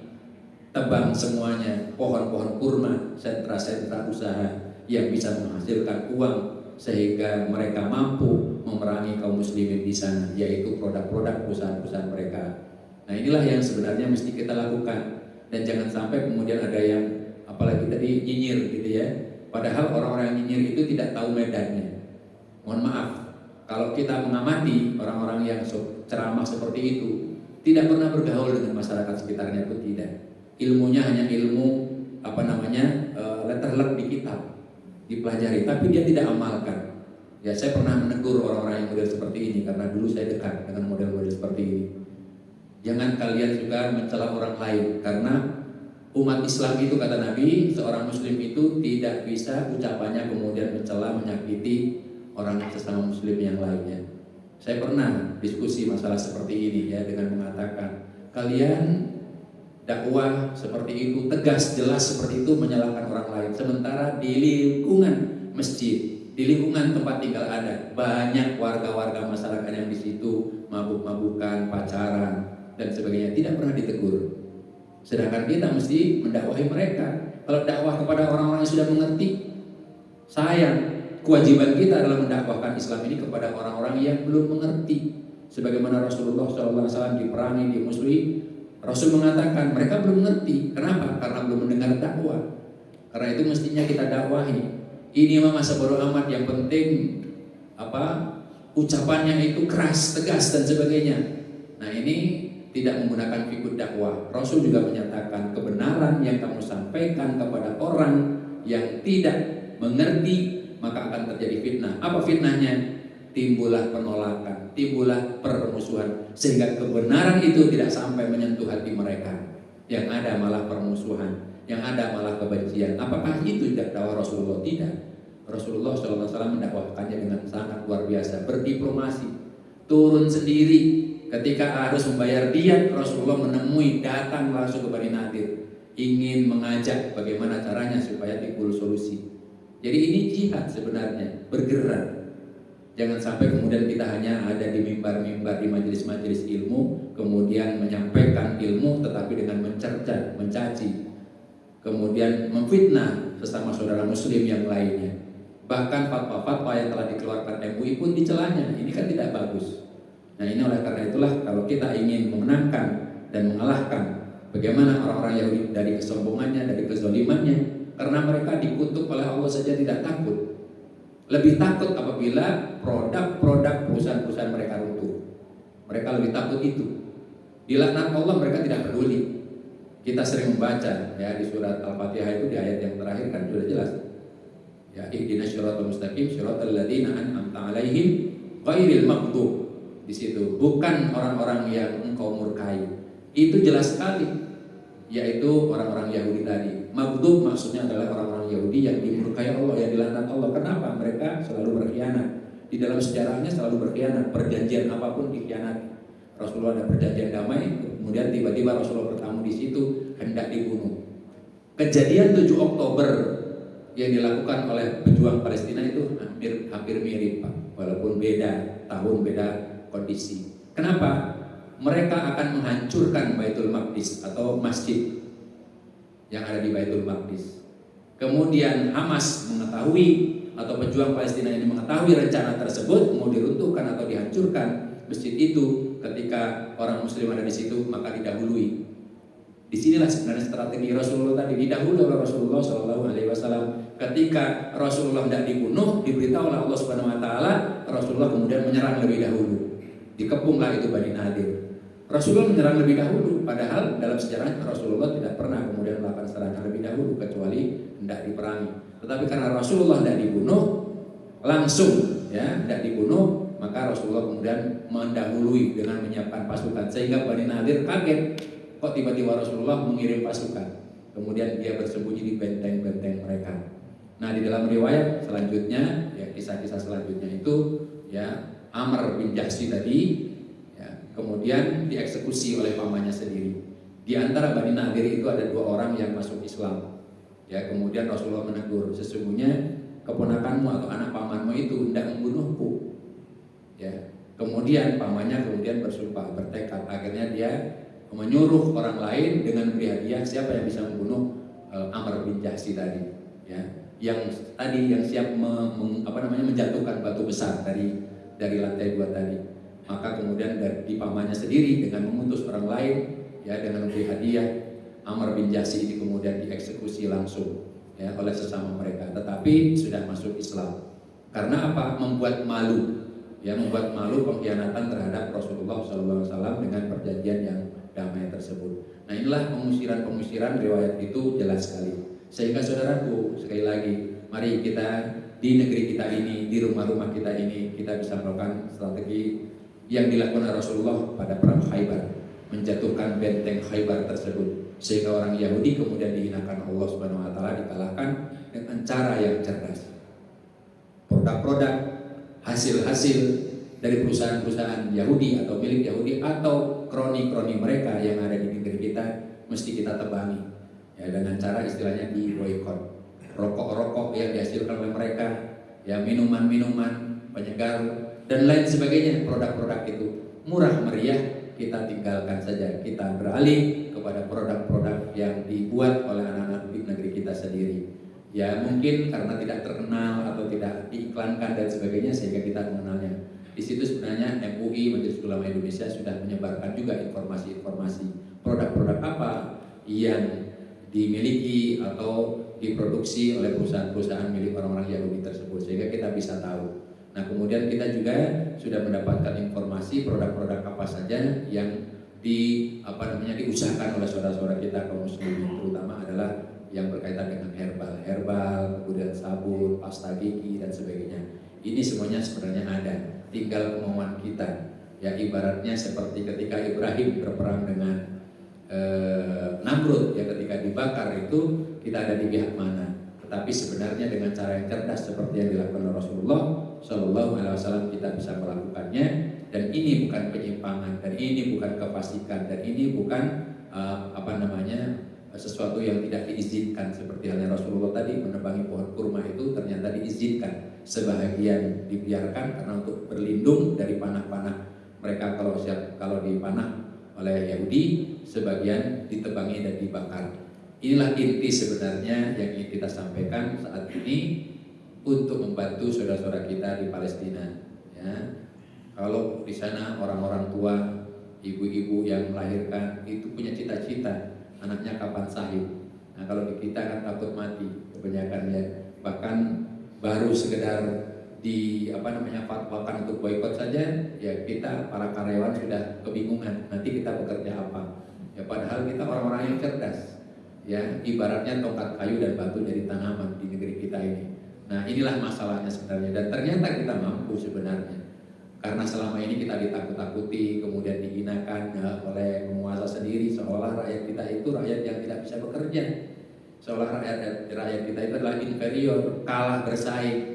tebang semuanya pohon-pohon kurma, sentra-sentra usaha yang bisa menghasilkan uang sehingga mereka mampu memerangi kaum muslimin di sana, yaitu produk-produk perusahaan-perusahaan mereka. Nah, inilah yang sebenarnya mesti kita lakukan, dan jangan sampai kemudian ada yang apalagi tadi nyinyir gitu ya. Padahal orang-orang yang nyinyir itu tidak tahu medannya. Mohon maaf, kalau kita mengamati orang-orang yang ceramah seperti itu, tidak pernah bergaul dengan masyarakat sekitarnya pun tidak. Ilmunya hanya ilmu letterlek di kitab, dipelajari, tapi dia tidak amalkan. Ya, saya pernah menegur orang-orang yang model seperti ini karena dulu saya dekat dengan model-model seperti ini. Jangan kalian juga mencela orang lain, karena umat Islam itu, kata Nabi, seorang muslim itu tidak bisa ucapannya kemudian mencela, menyakiti orang sesama muslim yang lainnya. Saya pernah diskusi masalah seperti ini ya, dengan mengatakan kalian dakwah seperti itu, tegas, jelas seperti itu, menyalahkan orang lain. Sementara di lingkungan masjid, di lingkungan tempat tinggal ada banyak warga-warga masyarakat yang di situ mabuk-mabukan, pacaran dan sebagainya, tidak pernah ditegur. Sedangkan kita mesti mendakwahi mereka. Kalau dakwah kepada orang-orang yang sudah mengerti, sayang, kewajiban kita adalah mendakwahkan Islam ini kepada orang-orang yang belum mengerti. Sebagaimana Rasulullah SAW diperangi, dimusuhi, Rasul mengatakan mereka belum mengerti. Kenapa? Karena belum mendengar dakwah. Karena itu mestinya kita dakwahi. Ini mah masa bodo amat, yang penting ucapannya itu keras, tegas dan sebagainya. Nah, ini tidak menggunakan figur dakwah. Rasul juga menyatakan kebenaran yang kamu sampaikan kepada orang yang tidak mengerti, maka akan terjadi fitnah. Apa fitnahnya? Timbullah penolakan, timbullah permusuhan, sehingga kebenaran itu tidak sampai menyentuh hati mereka. Yang ada malah permusuhan, yang ada malah kebencian. Apakah itu dakwah Rasulullah? Tidak. Rasulullah SAW mendakwahkannya dengan sangat luar biasa, berdiplomasi, turun sendiri. Ketika harus membayar diat, Rasulullah menemui, datang langsung ke Bani Nadir, ingin mengajak bagaimana caranya supaya timbul solusi. Jadi ini jihad sebenarnya, bergerak. Jangan sampai kemudian kita hanya ada di mimbar-mimbar, di majelis-majelis ilmu, kemudian menyampaikan ilmu tetapi dengan mencerca, mencaci, kemudian memfitnah sesama saudara muslim yang lainnya. Bahkan fatwa-fatwa yang telah dikeluarkan MUI pun dicelanya. Ini kan tidak bagus. Nah, ini oleh karena itulah kalau kita ingin memenangkan dan mengalahkan bagaimana orang-orang Yahudi dari kesombongannya, dari kezalimannya, karena mereka dikutuk oleh Allah saja tidak takut. Lebih takut apabila produk-produk perusahaan-perusahaan mereka runtuh. Mereka lebih takut itu. Dilaknat Allah mereka tidak peduli. Kita sering membaca ya di surat Al-Fatihah itu di ayat yang terakhir kan sudah jelas. Ya, ihdinas siratal mustaqim siratal ladzina an'amta 'alaihim ghairil maghdub. Di situ bukan orang-orang yang engkau murkai. Itu jelas sekali, yaitu orang-orang Yahudi tadi. Maghdub maksudnya adalah orang-orang Yahudi yang dimurkai Allah, yang dilaknat Allah. Kenapa? Mereka selalu berkhianat. Di dalam sejarahnya selalu berkhianat. Perjanjian apapun dikhianati. Rasulullah ada perjanjian damai, kemudian tiba-tiba Rasulullah bertamu di situ, hendak dibunuh. Kejadian 7 Oktober yang dilakukan oleh pejuang Palestina itu hampir mirip, Pak. Walaupun beda tahun, beda kondisi. Kenapa? Mereka akan menghancurkan Baitul Maqdis atau masjid yang ada di Baitul Maqdis. Kemudian Hamas mengetahui atau pejuang Palestina ini mengetahui rencana tersebut mau diruntuhkan atau dihancurkan masjid itu. Ketika orang Muslim ada di situ, maka didahului. Disinilah sebenarnya strategi Rasulullah tadi, didahului oleh Rasulullah SAW. Ketika Rasulullah tidak dibunuh, diberitahu oleh Allah Subhanahu Wa Taala, Rasulullah kemudian menyerang lebih dahulu. Dikepunglah itu Bani Nadir. Rasulullah menyerang lebih dahulu, padahal dalam sejarah Rasulullah tidak pernah kemudian melakukan serangan lebih dahulu kecuali hendak diperangi. Tetapi karena Rasulullah tidak dibunuh, langsung ya tidak dibunuh, maka Rasulullah kemudian mendahului dengan menyiapkan pasukan sehingga Bani Nadir kaget kok tiba-tiba Rasulullah mengirim pasukan. Kemudian dia bersembunyi di benteng-benteng mereka. Nah, di dalam riwayat selanjutnya, ya kisah-kisah selanjutnya itu ya Amr bin Jahsy tadi ya, kemudian dieksekusi oleh pamannya sendiri. Di antara Bani Nadir itu ada 2 orang yang masuk Islam. Ya, kemudian Rasulullah menegur, sesungguhnya keponakanmu atau anak pamanmu itu hendak membunuhku. Ya, kemudian pamannya kemudian bersumpah, bertekad, akhirnya dia menyuruh orang lain dengan beri hadiah siapa yang bisa membunuh Amr bin Jahsy tadi, ya, yang siap menjatuhkan batu besar dari lantai 2 tadi. Maka kemudian di pamannya sendiri dengan mengutus orang lain, ya, dengan memberi hadiah, Amr bin Jahsy ini kemudian dieksekusi langsung ya oleh sesama mereka. Tetapi sudah masuk Islam. Karena apa? Membuat malu pengkhianatan terhadap Rasulullah SAW dengan perjanjian yang damai tersebut. Nah, inilah pengusiran riwayat itu jelas sekali. Sehingga saudaraku, sekali lagi, mari kita di negeri kita ini, di rumah-rumah kita ini, kita bisa melakukan strategi yang dilakukan Rasulullah pada perang Khaybar, menjatuhkan benteng Khaybar tersebut, sehingga orang Yahudi kemudian dihinakan Allah Subhanahu Wa Taala, dikalahkan dengan cara yang cerdas. Produk-produk hasil-hasil dari perusahaan-perusahaan Yahudi atau milik Yahudi atau kroni-kroni mereka yang ada di negeri kita mesti kita tebangi ya, dengan cara istilahnya di boykot. Rokok-rokok yang dihasilkan oleh mereka, ya, minuman-minuman penyegar dan lain sebagainya, produk-produk itu murah meriah kita tinggalkan saja, kita beralih kepada produk-produk yang dibuat oleh anak-anak di negeri kita sendiri. Ya, mungkin karena tidak terkenal atau tidak diiklankan dan sebagainya sehingga kita mengenalnya. Di situ sebenarnya MUI, Majelis Ulama Indonesia, sudah menyebarkan juga informasi-informasi produk-produk apa yang dimiliki atau diproduksi oleh perusahaan-perusahaan milik orang-orang Yahudi tersebut, sehingga kita bisa tahu. Nah, kemudian kita juga sudah mendapatkan informasi produk-produk apa saja yang diusahakan oleh saudara-saudara kita kaum muslimin, terutama adalah yang berkaitan dengan herbal, kemudian sabun, pasta gigi dan sebagainya. Ini semuanya sebenarnya ada, tinggal kemauan kita. Ya, ibaratnya seperti ketika Ibrahim berperang dengan Namrud, ya, ketika dibakar itu kita ada di pihak mana. Tetapi sebenarnya dengan cara yang cerdas seperti yang dilakukan oleh Rasulullah SAW, kita bisa melakukannya. Dan ini bukan penyimpangan, dan ini bukan kefasikan, dan ini bukan sesuatu yang tidak diizinkan. Seperti halnya Rasulullah tadi menebangi pohon kurma itu ternyata diizinkan, sebahagian dibiarkan karena untuk berlindung dari panah-panah mereka kalau dipanah oleh Yahudi, sebagian ditebangi dan dibakar. Inilah inti sebenarnya yang ingin kita sampaikan saat ini untuk membantu saudara-saudara kita di Palestina. Ya, kalau di sana orang-orang tua, ibu-ibu yang melahirkan itu punya cita-cita anaknya kapan sahih. Nah, kalau di kita kan takut mati kebanyakan, ya. Bahkan baru sekedar fatwakan untuk boykot saja, ya kita para karyawan sudah kebingungan nanti kita bekerja apa. Ya padahal kita orang-orang yang cerdas. Ya, ibaratnya tongkat kayu dan batu jadi tanaman di negeri kita ini. Nah, inilah masalahnya sebenarnya, dan ternyata kita mampu sebenarnya. Karena selama ini kita ditakut-takuti, kemudian dihinakan oleh penguasa sendiri, seolah rakyat kita itu rakyat yang tidak bisa bekerja. Seolah rakyat kita itu adalah inferior, kalah bersaing.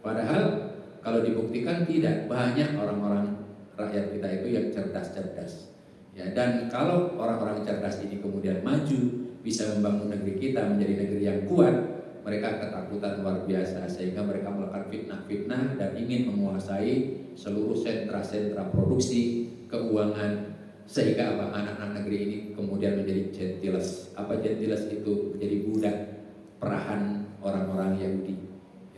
Padahal kalau dibuktikan tidak, banyak orang-orang rakyat kita itu yang cerdas-cerdas. Ya, dan kalau orang-orang cerdas ini kemudian maju, bisa membangun negeri kita menjadi negeri yang kuat, mereka ketakutan luar biasa sehingga mereka melakukan fitnah-fitnah dan ingin menguasai seluruh sentra-sentra produksi, keuangan, sehingga anak-anak negeri ini kemudian menjadi gentiles. Apa gentiles itu? Menjadi budak perahan orang-orang Yahudi.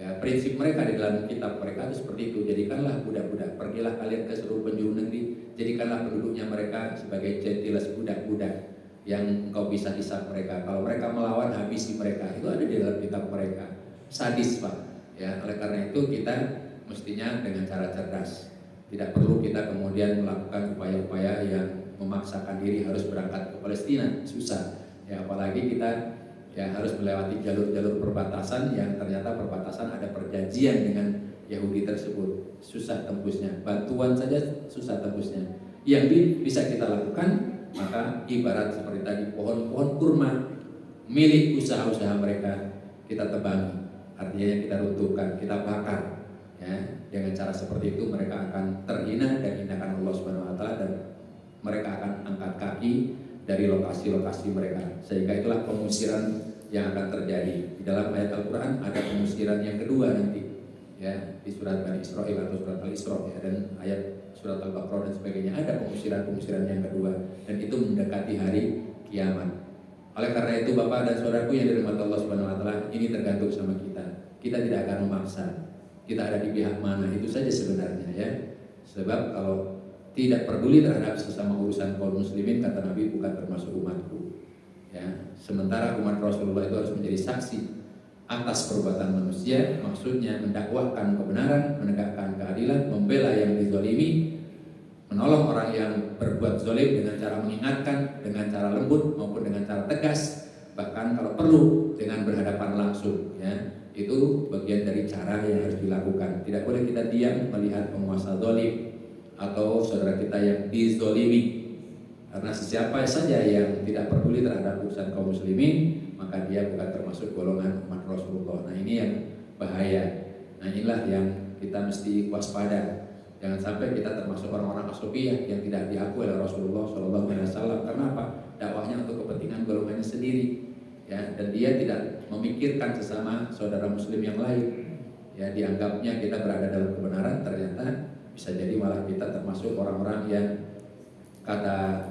Ya, prinsip mereka di dalam kitab mereka itu seperti itu. Jadikanlah budak-budak, pergilah kalian ke seluruh penjuru negeri, jadikanlah penduduknya mereka sebagai gentiles, budak-budak yang engkau bisa hisap mereka. Kalau mereka melawan, habisi mereka. Itu ada di dalam kitab mereka. Sadis, Pak. Ya, oleh karena itu kita mestinya dengan cara cerdas. Tidak perlu kita kemudian melakukan upaya-upaya yang memaksakan diri harus berangkat ke Palestina. Susah. Ya, apalagi kita harus melewati jalur-jalur perbatasan yang ternyata perbatasan ada perjanjian dengan Yahudi tersebut. Susah tembusnya. Bantuan saja susah tembusnya. Yang bisa kita lakukan, maka ibarat seperti tadi pohon-pohon kurma milik usaha-usaha mereka kita tebangi, artinya kita runtuhkan, kita bakar. Ya, dengan cara seperti itu mereka akan terhina dan hinakan Allah Subhanahu Wa Taala, dan mereka akan angkat kaki dari lokasi-lokasi mereka. Sehingga itulah pengusiran yang akan terjadi. Di dalam ayat Al-Quran ada pengusiran yang kedua nanti, ya, di surat Bani Israil atau surat Al-Isra, ya, dan ayat surat Al-Baqarah dan sebagainya ada pengusiran yang kedua, dan itu mendekati hari kiamat. Oleh karena itu Bapak dan Saudaraku yang dirahmati Allah Subhanahu Wa Taala, ini tergantung sama kita. Kita tidak akan memaksa. Kita ada di pihak mana itu saja sebenarnya, ya. Sebab kalau tidak peduli terhadap sesama urusan kaum muslimin, kata Nabi, bukan termasuk umatku. Ya, sementara umat Rasulullah itu harus menjadi saksi atas perbuatan manusia, maksudnya mendakwahkan kebenaran, menegakkan keadilan, membela yang dizalimi, menolong orang yang berbuat zalim dengan cara mengingatkan, dengan cara lembut maupun dengan cara tegas, bahkan kalau perlu dengan berhadapan langsung. Ya, itu bagian dari cara yang harus dilakukan. Tidak boleh kita diam melihat penguasa zalim atau saudara kita yang dizalimi. Karena sesiapa saja yang tidak peduli terhadap urusan kaum muslimin, maka dia bukan termasuk golongan umat Rasulullah. Nah, ini yang bahaya. Nah, inilah yang kita mesti waspada. Jangan sampai kita termasuk orang-orang asofiyah yang tidak diakui oleh Rasulullah SAW. Karena apa? Dakwahnya untuk kepentingan golongannya sendiri. Ya, dan dia tidak memikirkan sesama saudara muslim yang lain. Ya, dianggapnya kita berada dalam kebenaran, ternyata bisa jadi malah kita termasuk orang-orang yang kata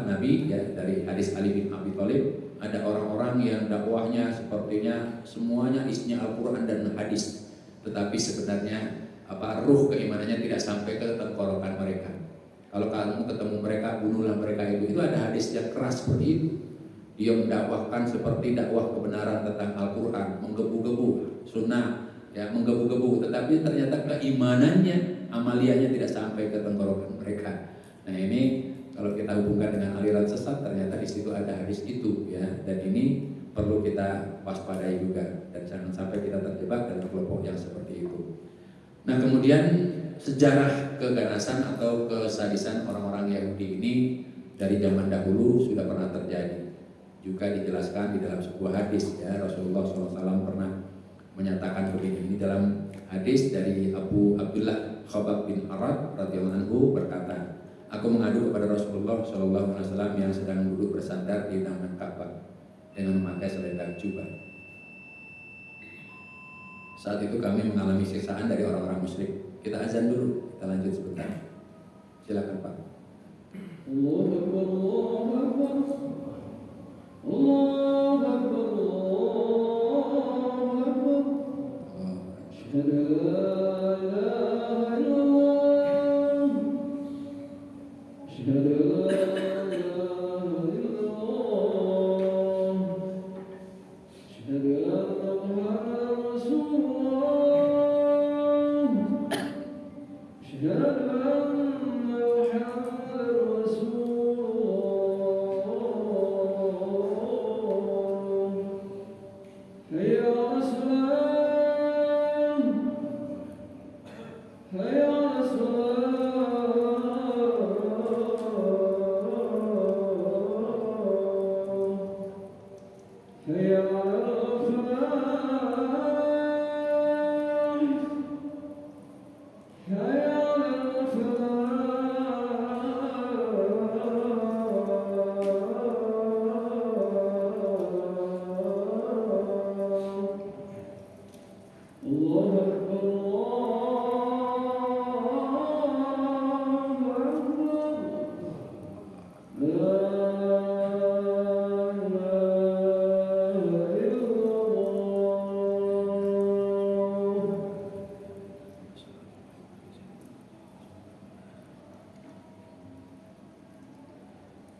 Nabi, ya, dari hadis Ali bin Abi Thalib, ada orang-orang yang dakwahnya sepertinya semuanya isinya Al-Quran dan hadis, tetapi sebenarnya ruh keimanannya tidak sampai ke tenggorokan mereka. Kalau kamu ketemu mereka, bunuhlah mereka. Itu ada hadis yang keras seperti itu. Dia mendakwahkan seperti dakwah kebenaran tentang Al-Quran, menggebu-gebu sunnah, ya, menggebu-gebu, tetapi ternyata keimanannya, amaliyahnya tidak sampai ke tenggorokan mereka. Nah, ini kalau kita hubungkan dengan aliran sesat, ternyata di situ ada hadis itu, ya, dan ini perlu kita waspadai juga, dan jangan sampai kita terjebak dalam kelompok yang seperti itu. Nah, kemudian sejarah keganasan atau kesadisan orang-orang Yahudi ini dari zaman dahulu sudah pernah terjadi. Juga dijelaskan di dalam sebuah hadis, ya, Rasulullah SAW pernah menyatakan begini. Ini dalam hadis dari Abu Abdullah Khabbab bin Arad radhiyallahu anhu berkata, aku mengadu kepada Rasulullah SAW yang sedang duduk bersandar di taman Ka'bah dengan memakai selendang jubah. Saat itu kami mengalami siksaan dari orang-orang musyrik. Kita azan dulu, kita lanjut sebentar. Silakan Pak. Allahu Akbar, Allahu Akbar, Allahu Akbar, Allahu Akbar. Asyhadu an la ilaha illallah. Asyhadu an la ilaha illallah. Asyhadu anna Muhammadan Rasulullah. Asyhadu anna Muhammadan Rasulullah.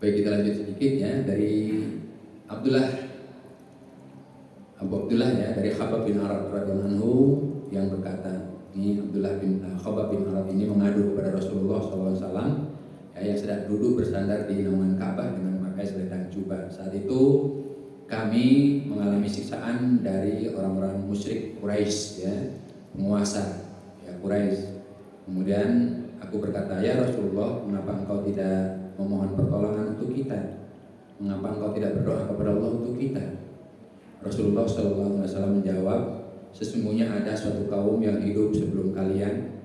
Baik, kita lanjut sedikit ya dari Abu Abdullah ya, dari Khabbab bin Arad radhiyallahu anhu yang berkata, ini Abdullah bin Khabbab bin Arad ini mengadu kepada Rasulullah SAW ya, yang sedang duduk bersandar di naungan Ka'bah dengan memakai selendang jubah. Saat itu kami mengalami siksaan dari orang-orang musyrik Quraisy ya, penguasa ya Quraisy. Kemudian aku berkata, ya Rasulullah, mengapa engkau tidak memohon pertolongan untuk kita? Mengapa engkau tidak berdoa kepada Allah untuk kita? Rasulullah SAW menjawab, sesungguhnya ada suatu kaum yang hidup sebelum kalian.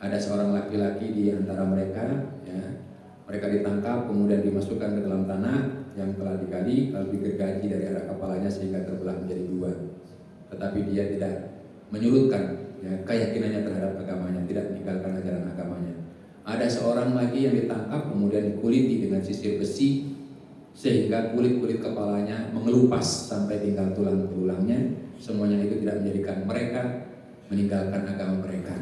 Ada seorang laki-laki di antara mereka, ya, mereka ditangkap kemudian dimasukkan ke dalam tanah yang telah digali, lalu digergaji dari arah kepalanya sehingga terbelah menjadi dua. Tetapi dia tidak menyurutkan ya, keyakinannya terhadap agamanya, tidak meninggalkan ajaran agamanya. Ada seorang lagi yang ditangkap kemudian dikuliti dengan sisir besi sehingga kulit-kulit kepalanya mengelupas sampai tinggal tulang-tulangnya. Semuanya itu tidak menjadikan mereka meninggalkan agama mereka.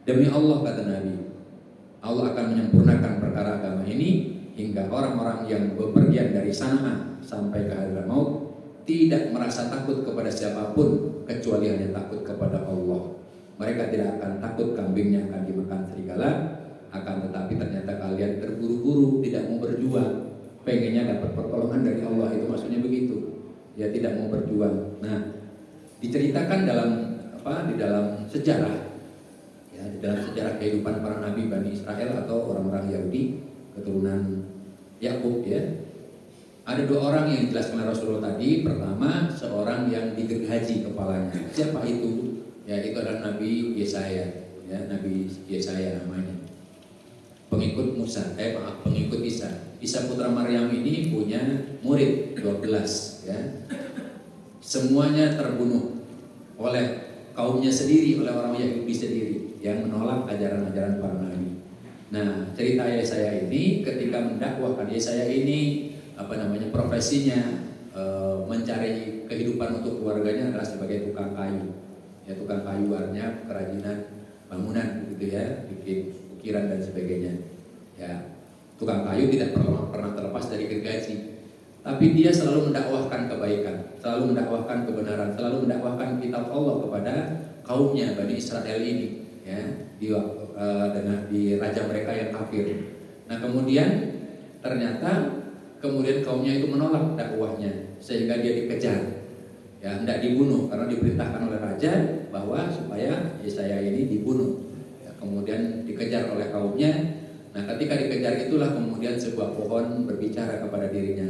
Demi Allah, kata Nabi, Allah akan menyempurnakan perkara agama ini hingga orang-orang yang bepergian dari Sana'a sampai ke Hadramaut tidak merasa takut kepada siapapun kecuali hanya takut kepada Allah. Mereka tidak akan takut kambingnya akan dimakan serigala, akan tetapi ternyata kalian terburu-buru tidak mau berjuang, pengennya dapat pertolongan dari Allah, itu maksudnya begitu. Ya, tidak mau berjuang. Nah, diceritakan di dalam sejarah ya, di dalam sejarah kehidupan para nabi Bani Israel atau orang-orang Yahudi keturunan Yakub ya. Ada dua orang yang dijelaskan oleh Rasulullah tadi. Pertama, seorang yang digergaji kepalanya. Siapa itu? Ya, itu adalah Nabi Yesaya ya, Nabi Yesaya namanya. Pengikut pengikut Isa. Isa putra Maryam ini punya murid 12 ya. Semuanya terbunuh oleh kaumnya sendiri, oleh orang Yahudi sendiri yang menolak ajaran-ajaran para nabi. Nah, cerita Yesaya ini ketika mendakwahkan, Yesaya ini profesinya mencari kehidupan untuk keluarganya adalah sebagai tukang kayu. Ya, tukang kayu artinya kerajinan bangunan gitu ya, bikin ukiran dan sebagainya. Ya, tukang kayu tidak pernah terlepas dari gergaji. Tapi dia selalu mendakwahkan kebaikan, selalu mendakwahkan kebenaran, selalu mendakwahkan kitab Allah kepada kaumnya Bani Israel ini, ya, di raja mereka yang kafir. Nah, kemudian ternyata kaumnya itu menolak dakwahnya sehingga dia dikejar, ya, hendak dibunuh karena diperintahkan oleh raja bahwa supaya Yesaya ini dibunuh. Ya, kemudian dikejar oleh kaumnya. Nah, ketika dikejar itulah kemudian sebuah pohon berbicara kepada dirinya.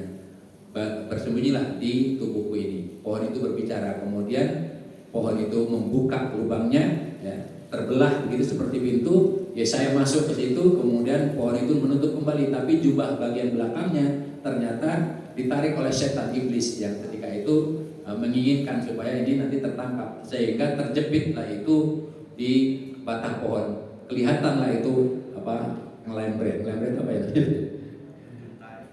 Bersembunyilah di tubuhku ini. Pohon itu berbicara, kemudian pohon itu membuka lubangnya, ya, terbelah begitu seperti pintu. Yesaya masuk ke situ, kemudian pohon itu menutup kembali, tapi jubah bagian belakangnya ternyata ditarik oleh setan iblis yang ketika itu menginginkan supaya ini nanti tertangkap, sehingga terjepitlah itu di batang pohon. Kelihatanlah itu ngelembret apa ya?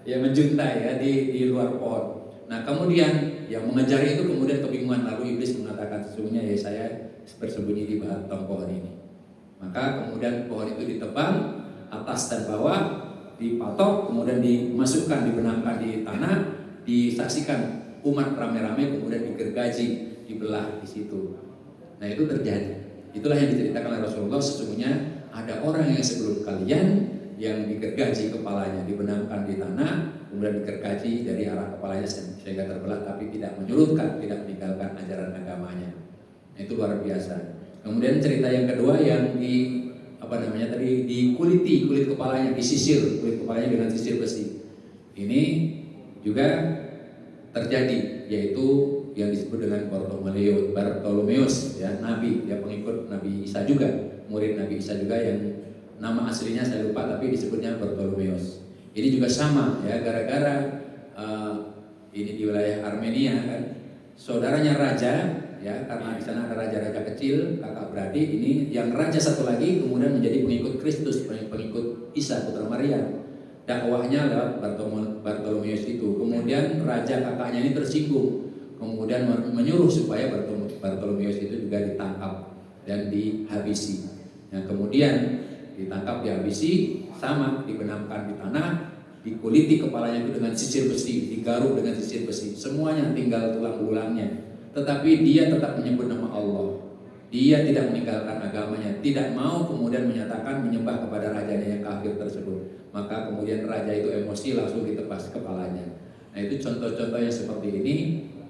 Ya, menjuntai ya di luar pohon. Nah, kemudian yang mengejar itu kemudian kebingungan, lalu iblis mengatakan sesungguhnya ya saya bersembunyi di batang pohon ini. Maka kemudian pohon itu ditebang atas dan bawah, dipatok, kemudian dimasukkan, dibenamkan di tanah, disaksikan umat rame-rame, kemudian digergaji, dibelah di situ. Nah, itu terjadi. Itulah yang diceritakan oleh Rasulullah, sesungguhnya ada orang yang sebelum kalian yang digergaji kepalanya, dibenamkan di tanah, kemudian digergaji dari arah kepalanya sehingga terbelah, tapi tidak menyurutkan, tidak meninggalkan ajaran agamanya. Nah, itu luar biasa. Kemudian cerita yang kedua yang dikuliti kulit kepalanya, disisir kulit kepalanya dengan sisir besi. Ini juga terjadi, yaitu yang disebut dengan Bartolomeus ya, nabi, ya, pengikut Nabi Isa juga, murid Nabi Isa juga, yang nama aslinya saya lupa tapi disebutnya Bartolomeus. Ini juga sama ya, gara-gara ini di wilayah Armenia kan, saudaranya raja ya, karena di sana ada raja-raja kecil, kakak beradik. Ini yang raja satu lagi kemudian menjadi pengikut Kristus, pengikut Isa putra Maryam. Dakwahnya lewat Bartolomeus itu. Kemudian raja kakaknya ini tersinggung, kemudian menyuruh supaya Bartolomeus itu juga ditangkap dan dihabisi. Nah, kemudian ditangkap, dihabisi, sama, dibenamkan di tanah, dikuliti kepalanya itu dengan sisir besi, digaruk dengan sisir besi, semuanya tinggal tulang belulangnya. Tetapi dia tetap menyebut nama Allah. Dia tidak meninggalkan agamanya, tidak mau kemudian menyatakan menyembah kepada rajanya yang kafir tersebut. Maka kemudian raja itu emosi, langsung ditebas kepalanya. Nah, itu contoh-contoh yang seperti ini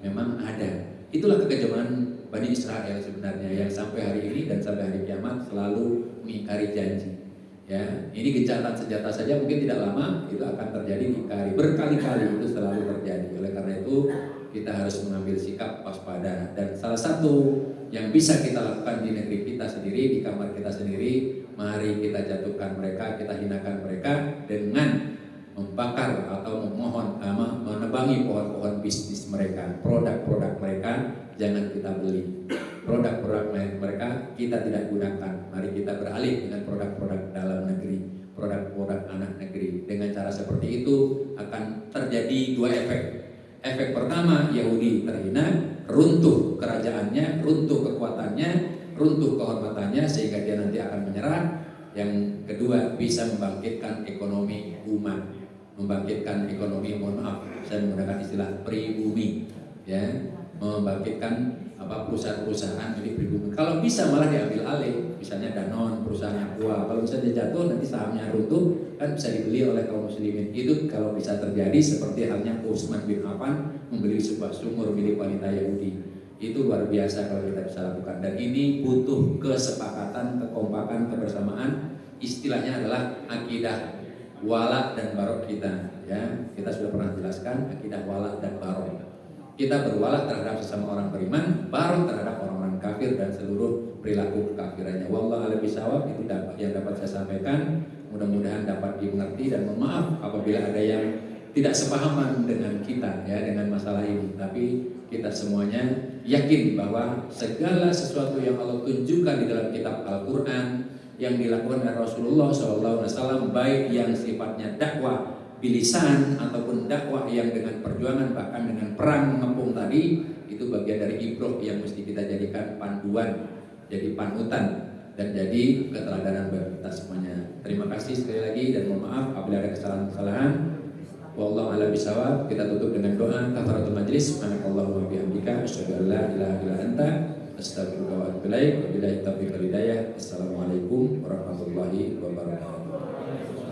memang ada. Itulah kekejaman Bani Israel sebenarnya, yang sampai hari ini dan sampai hari kiamat selalu mengingkari janji. Ya, ini gencatan senjata saja mungkin tidak lama itu akan terjadi, mengingkari berkali-kali, itu selalu terjadi. Oleh karena itu kita harus mengambil sikap waspada, dan salah satu yang bisa kita lakukan di negeri kita sendiri, di kamar kita sendiri, mari kita jatuhkan mereka, kita hinakan mereka dengan membakar atau memohon menebangi pohon-pohon bisnis mereka, produk-produk mereka jangan kita beli, produk-produk mereka kita tidak gunakan. Mari kita beralih dengan produk-produk dalam negeri, produk-produk anak negeri. Dengan cara seperti itu akan terjadi dua efek. Efek pertama, Yahudi terhina, runtuh kerajaannya, runtuh kekuatannya, runtuh kehormatannya, sehingga dia nanti akan menyerah. Yang kedua, bisa membangkitkan ekonomi umat, membangkitkan ekonomi, mohon maaf saya menggunakan istilah pribumi, ya, membangkitkan perusahaan-perusahaan milik pribumi. Kalau bisa malah diambil alih, misalnya Danone, perusahaan Aqua, kalau misalnya jatuh nanti sahamnya runtuh, kan bisa dibeli oleh kaum muslimin. Itu kalau bisa terjadi, seperti halnya Utsman bin Affan membeli sebuah sumur milik wanita Yahudi. Itu luar biasa kalau kita bisa lakukan, dan ini butuh kesepakatan, kekompakan, kebersamaan. Istilahnya adalah akidah wala dan barok kita, ya. Kita sudah pernah jelaskan akidah wala dan barok. Kita berwala terhadap sesama orang beriman, barok terhadap orang-orang kafir dan seluruh perilaku kekafirannya. Wallahu a'lam bishawab. Itu yang dapat saya sampaikan. Mudah-mudahan dapat dimengerti, dan mohon maaf apabila ada yang tidak sepahaman dengan kita, ya, dengan masalah ini. Tapi kita semuanya yakin bahwa segala sesuatu yang Allah tunjukkan di dalam kitab Al-Quran, yang dilakukan oleh Rasulullah SAW, baik yang sifatnya dakwah bilisan ataupun dakwah yang dengan perjuangan, bahkan dengan perang mengepung tadi, itu bagian dari ibroh yang mesti kita jadikan panduan, jadi panutan, dan jadi keteladanan bagi kita semuanya. Terima kasih sekali lagi, dan mohon maaf apabila ada kesalahan-kesalahan. Wallahu a'lam bishawab. Kita tutup dengan doa kafaratul majlis. Subhanakallahumma wa bihamdika asyhadu an la ilaha illa anta astaghfiruka wa atubu ilaik. Wabillahi taufiq wal hidayah. Assalamualaikum warahmatullahi wabarakatuh.